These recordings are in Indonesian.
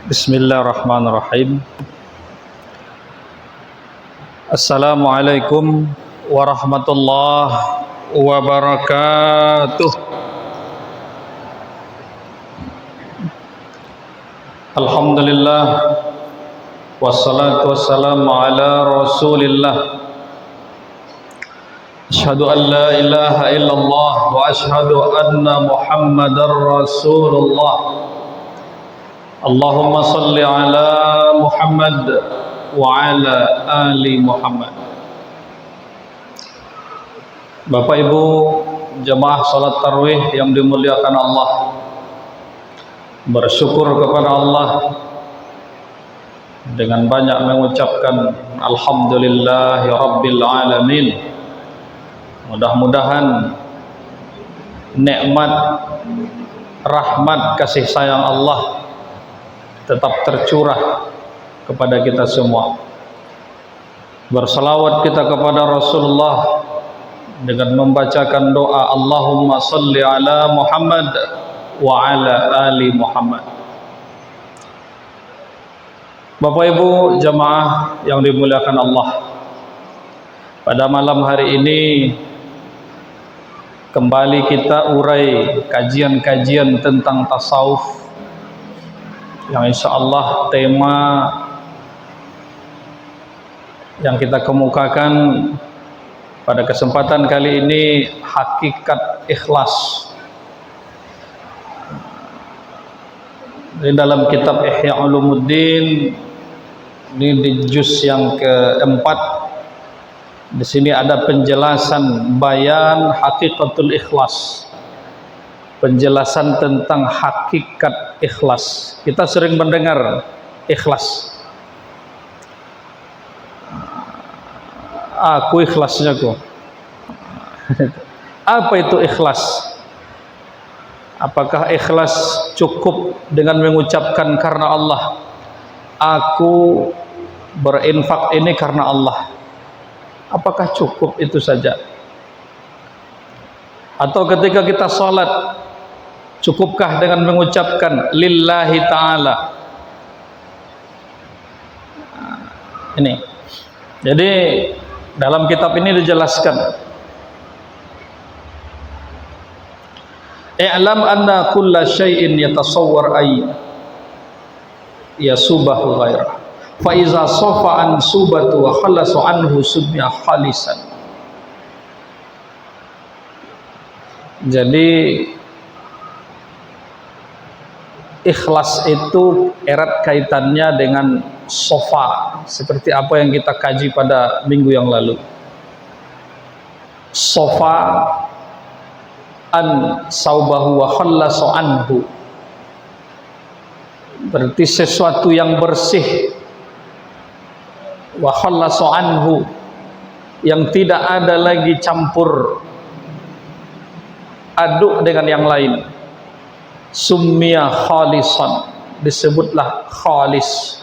Bismillahirrahmanirrahim. Assalamualaikum warahmatullahi wabarakatuh. Alhamdulillah, wassalatu wassalamu ala rasulillah. Asyhadu an la ilaha illallah wa asyhadu anna muhammadar rasulullah. Allahumma salli ala Muhammad wa ala ali Muhammad. Bapak Ibu jemaah salat tarawih yang dimuliakan Allah, bersyukur kepada Allah dengan banyak mengucapkan alhamdulillahi rabbil alamin. Mudah-mudahan nikmat, rahmat, kasih sayang Allah tetap tercurah kepada kita semua. Bersalawat kita kepada Rasulullah dengan membacakan doa Allahumma salli ala Muhammad wa ala ali Muhammad. Bapak Ibu jamaah yang dimuliakan Allah, pada malam hari ini kembali kita urai kajian-kajian tentang tasawuf, yang insya Allah tema yang kita kemukakan pada kesempatan kali ini hakikat ikhlas. Di dalam kitab Ihya Ulumuddin ini di juz yang keempat, di sini ada penjelasan bayan hakikatul ikhlas, penjelasan tentang hakikat ikhlas. Kita sering mendengar ikhlas, aku ikhlasnya kok. Apa itu ikhlas? Apakah ikhlas cukup dengan mengucapkan karena Allah, aku berinfak ini karena Allah? Apakah cukup itu saja? Atau ketika kita sholat, cukupkah dengan mengucapkan lillahi ta'ala? Ini jadi dalam kitab ini dijelaskan, i'lam anna kulla syai'in yatasawwar ay yasubahu ghairah, fa iza safa an subatu wa khalasu anhu subya khalisan. Jadi ikhlas itu erat kaitannya dengan sofa, seperti apa yang kita kaji pada minggu yang lalu. Sofa an saubahu wa khallasu anhu, berarti sesuatu yang bersih. Wa khallasu anhu, yang tidak ada lagi campur aduk dengan yang lain. Summiya khalisan, disebutlah khalis,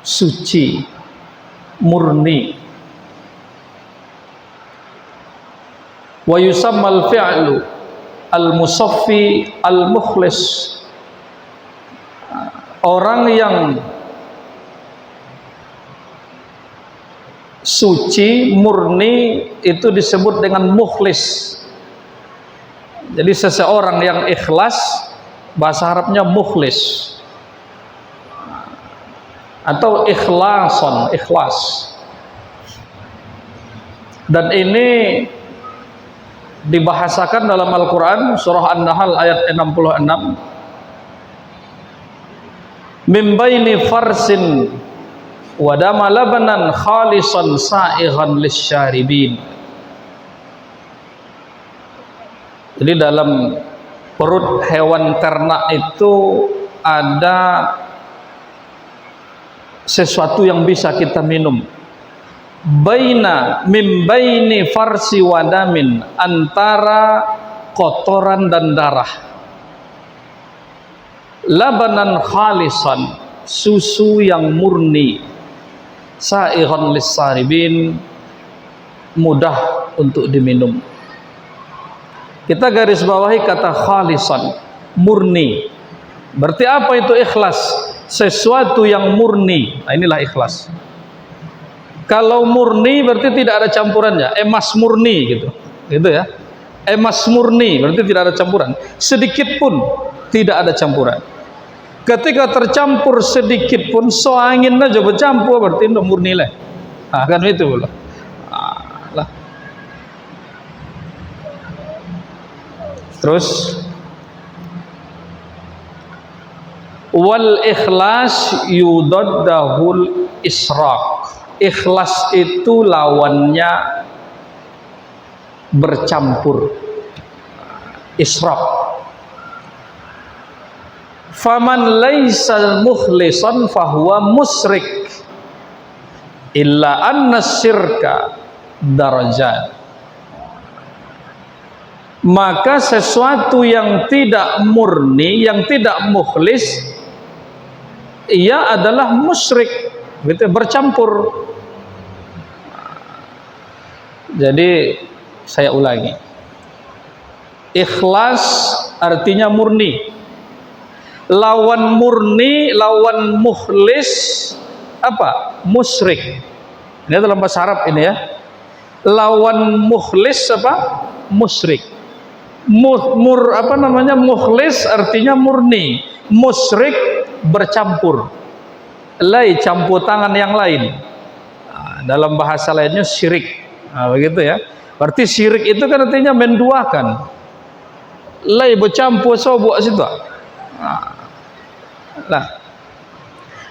suci, murni. Wa yusammal fi'lu al-musaffi al-mukhlis, orang yang suci, murni itu disebut dengan mukhlis. Jadi seseorang yang ikhlas, bahasa Arabnya mukhlis atau ikhlason, ikhlas. Dan ini dibahasakan dalam Al-Quran surah An-Nahl ayat 66, min baini farsin wa dama labanan khalisan sa'ighan lisyaribin. Jadi dalam perut hewan ternak itu ada sesuatu yang bisa kita minum. Baina min baini farsi wadamin, antara kotoran dan darah. Labanan khalisan, susu yang murni. Sa'ighan lis-saribin, mudah untuk diminum. Kita garis bawahi kata khalisan, murni. Berarti apa itu ikhlas? sesuatu yang murni. Nah, inilah ikhlas. Kalau murni berarti tidak ada campurannya, emas murni gitu ya. Emas murni berarti tidak ada campuran, sedikit pun tidak ada campuran. Ketika tercampur sedikit pun, so angin aja bercampur berarti itu murni lah. Nah, kan itu pula. Lah. Terus wal ikhlas yudaddahul israq. Ikhlas itu lawannya bercampur, israq. Faman laisa mukhlisan fahuwa musyrik illa anna syirka darajat. Maka sesuatu yang tidak murni, yang tidak mukhlis, ia adalah musyrik, gitu, bercampur. Jadi saya ulangi, ikhlas artinya murni. Lawan murni, lawan mukhlis apa? Musyrik. Ini dalam bahasa Arab ini ya. Lawan mukhlis apa? Musyrik. Mukhlis artinya murni, musyrik bercampur, campur tangan yang lain. Dalam bahasa lainnya syirik. Begitu ya. Berarti syirik itu kan artinya menduakan, bercampur sobok situ. Nah,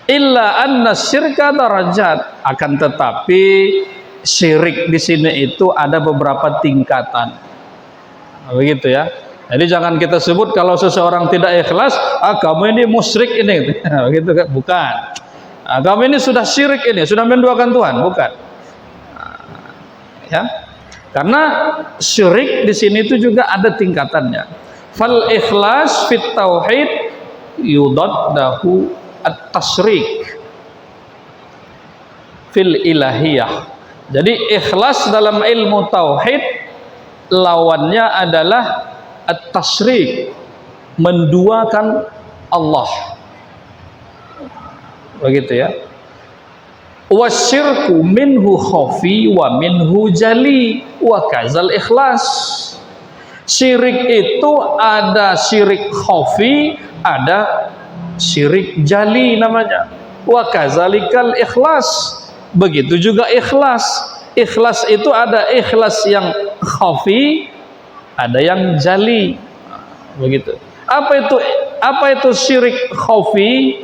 illa anna syirka darajat. Akan tetapi syirik di sini itu ada beberapa tingkatan. Begitu ya. Jadi jangan kita sebut kalau seseorang tidak ikhlas, kamu ini musyrik ini, begitu kan? Bukan. Kamu ini sudah syirik ini, sudah menduakan Tuhan, bukan. Ya. Karena syirik di sini itu juga ada tingkatannya. Fal ikhlas fit tauhid yudaddahu at-tasyrik fil ilahiyah. Jadi ikhlas dalam ilmu tauhid lawannya adalah at-tasyrik, menduakan Allah. Begitu ya. Wasyirku minhu khafi wa minhu jali wa kazal ikhlas. Syirik itu ada syirik khafi, ada syirik jali namanya. Wa kazalikal ikhlas. Begitu juga ikhlas. Ikhlas itu ada ikhlas yang khafi, ada yang jali. Begitu. Apa itu syirik khafi?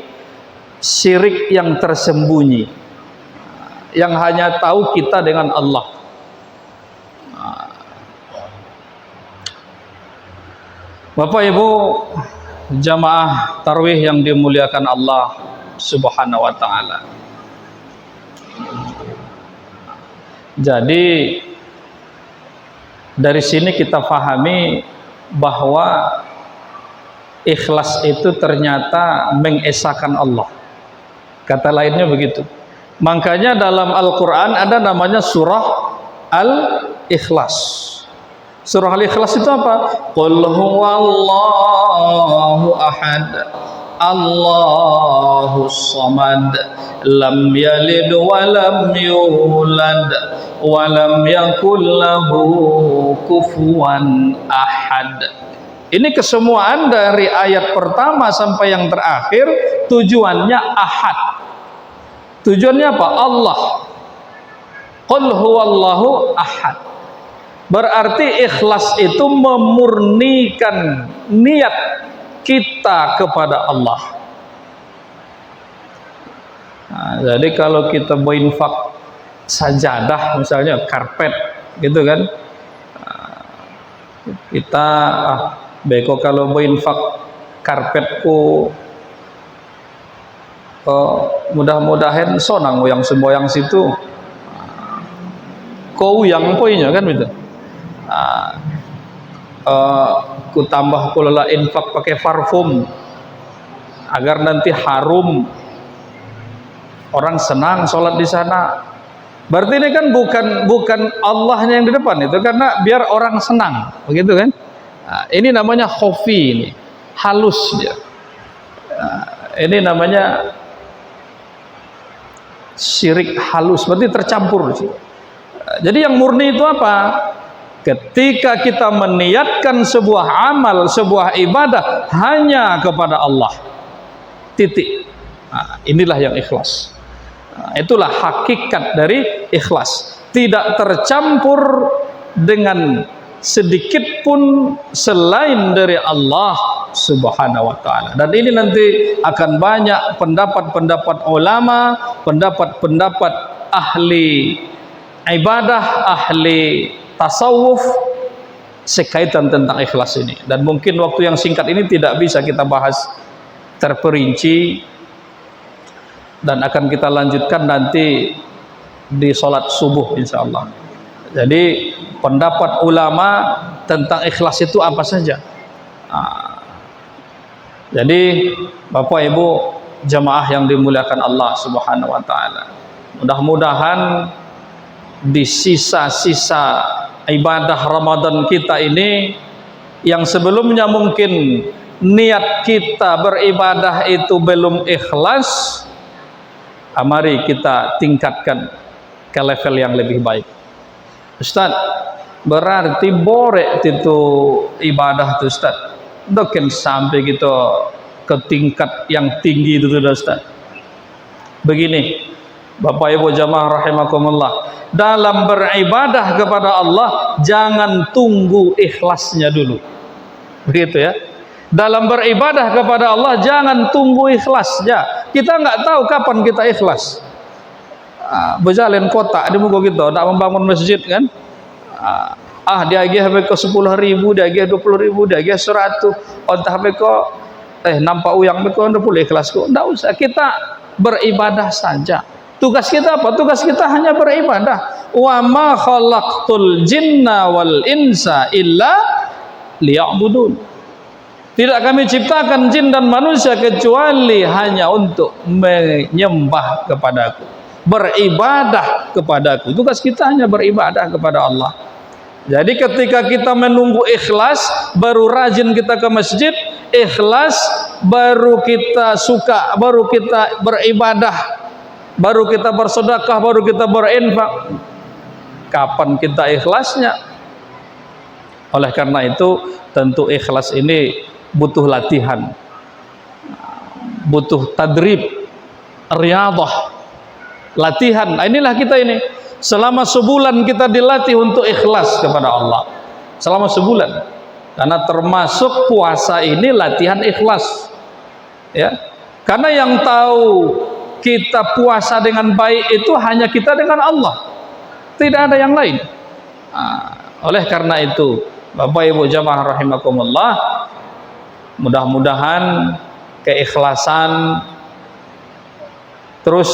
Syirik yang tersembunyi, yang hanya tahu kita dengan Allah. Bapak Ibu jamaah tarawih yang dimuliakan Allah Subhanahu wa taala. Jadi dari sini kita pahami bahwa ikhlas itu ternyata mengesahkan Allah. Kata lainnya begitu. Makanya dalam Al-Quran ada namanya surah Al-Ikhlas. Surah Al-Ikhlas itu apa? Qul huwallahu ahad, Allahus samad, lam yalid wa lam yulad wa lam yakul lahu kufuwan ahad. Ini kesemuaan dari ayat pertama sampai yang terakhir tujuannya ahad. Tujuannya apa? Allah. Qul huwallahu ahad. Berarti ikhlas itu memurnikan niat kita kepada Allah. Nah, jadi kalau kita berinfak sajadah misalnya, karpet gitu kan, kita beko kalau berinfak karpetku, mudah-mudahan sonang yang semboyang situ kau yang poinnya kan gitu. Ku tambah pula infak pakai parfum agar nanti harum, orang senang sholat di sana. Berarti ini kan bukan Allahnya yang di depan itu, karena biar orang senang, begitu kan? Ini namanya khofi, ini halus dia. Ini namanya syirik halus, berarti tercampur. Jadi yang murni itu apa? Ketika kita meniatkan sebuah amal, sebuah ibadah hanya kepada Allah, titik. Nah, inilah yang ikhlas. Nah, itulah hakikat dari ikhlas, tidak tercampur dengan sedikit pun selain dari Allah Subhanahu wa ta'ala. Dan ini nanti akan banyak pendapat-pendapat ulama, pendapat-pendapat ahli ibadah, ahli tasawuf sekaitan tentang ikhlas ini. Dan mungkin waktu yang singkat ini tidak bisa kita bahas terperinci, dan akan kita lanjutkan nanti di sholat subuh insyaallah. Jadi pendapat ulama tentang ikhlas itu apa saja. Jadi Bapak Ibu jamaah yang dimuliakan Allah Subhanahu wa ta'ala, mudah-mudahan di sisa-sisa ibadah Ramadan kita ini, yang sebelumnya mungkin niat kita beribadah itu belum ikhlas, mari kita tingkatkan ke level yang lebih baik. Ustaz, berarti borek itu ibadah tuh Ustaz, doken sampai kita ke tingkat yang tinggi itu Ustaz. Begini Bapak Ibu jamaah rahimakumullah, dalam beribadah kepada Allah jangan tunggu ikhlasnya dulu, begitu ya. Dalam beribadah kepada Allah jangan tunggu ikhlasnya. Kita nggak tahu kapan kita ikhlas. Berjalan kota di muka kita nak membangun masjid kan, dia agih ke 10.000, dia agih 20.000, dia agih 100, entah beko nampak uyang beko ndak boleh ikhlas kok. Ndak usah, kita beribadah saja. Tugas kita apa? Tugas kita hanya beribadah. Wa ma khalaqtul jinna wal insa illa liya'budun. Tidak kami ciptakan jin dan manusia kecuali hanya untuk menyembah kepadaku, beribadah kepadaku. Tugas kita hanya beribadah kepada Allah. Jadi ketika kita menunggu ikhlas, baru rajin kita ke masjid, ikhlas, baru kita suka, baru kita beribadah, baru kita bersedekah, baru kita berinfak. Kapan kita ikhlasnya? Oleh karena itu tentu ikhlas ini butuh latihan, butuh tadrib, riyadhah, latihan. Inilah kita ini selama sebulan kita dilatih untuk ikhlas kepada Allah, selama sebulan. Karena termasuk puasa ini latihan ikhlas, ya. Karena yang tahu kita puasa dengan baik itu hanya kita dengan Allah, tidak ada yang lain. Oleh karena itu Bapak Ibu jamaah rahimakumullah, mudah-mudahan keikhlasan terus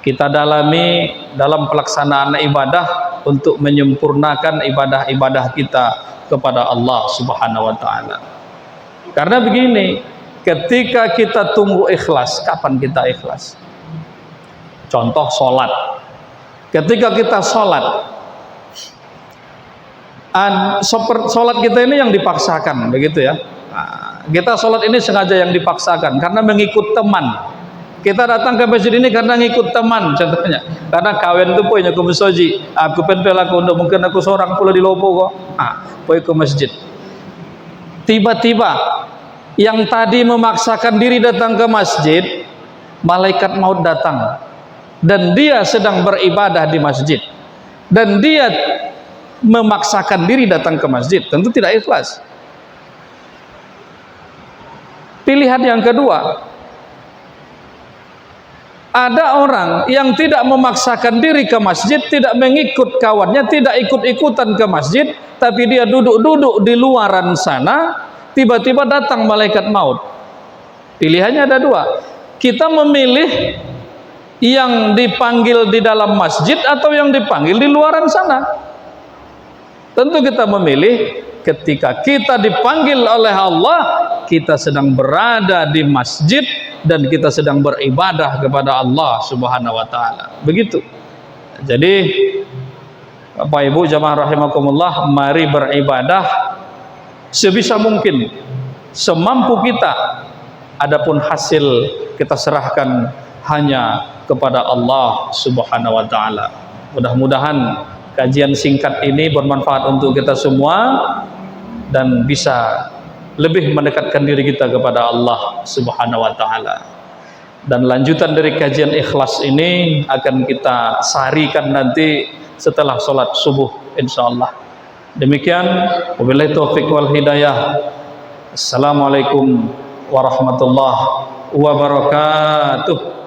kita dalami dalam pelaksanaan ibadah untuk menyempurnakan ibadah-ibadah kita kepada Allah Subhanahu wa ta'ala. Karena begini, ketika kita tunggu ikhlas, kapan kita ikhlas? Contoh sholat. Ketika kita sholat, sholat kita ini yang dipaksakan, begitu ya. Kita sholat ini sengaja yang dipaksakan karena mengikut teman. Kita datang ke masjid ini karena ngikut teman, contohnya. Karena kawin itu punya ke mesoji, aku penpel aku untuk mungkin aku seorang pula di lopo kok. Pergi ke masjid. Tiba-tiba yang tadi memaksakan diri datang ke masjid, malaikat maut datang, dan dia sedang beribadah di masjid, dan dia memaksakan diri datang ke masjid, tentu tidak ikhlas. Pilihan yang kedua, ada orang yang tidak memaksakan diri ke masjid, tidak mengikut kawannya, tidak ikut-ikutan ke masjid, tapi dia duduk-duduk di luaran sana, tiba-tiba datang malaikat maut. Pilihannya ada dua. Kita memilih yang dipanggil di dalam masjid atau yang dipanggil di luaran sana. Tentu kita memilih ketika kita dipanggil oleh Allah, kita sedang berada di masjid dan kita sedang beribadah kepada Allah Subhanahu wa ta'ala. Begitu. Jadi Bapak Ibu jamaah rahimakumullah, mari beribadah sebisa mungkin, semampu kita, adapun hasil kita serahkan hanya kepada Allah Subhanahu wa taala. Mudah-mudahan kajian singkat ini bermanfaat untuk kita semua dan bisa lebih mendekatkan diri kita kepada Allah Subhanahu wa taala. Dan lanjutan dari kajian ikhlas ini akan kita sarikan nanti setelah sholat subuh insyaallah. Demikian, wabillahi taufiq wal hidayah. Assalamualaikum warahmatullahi wabarakatuh.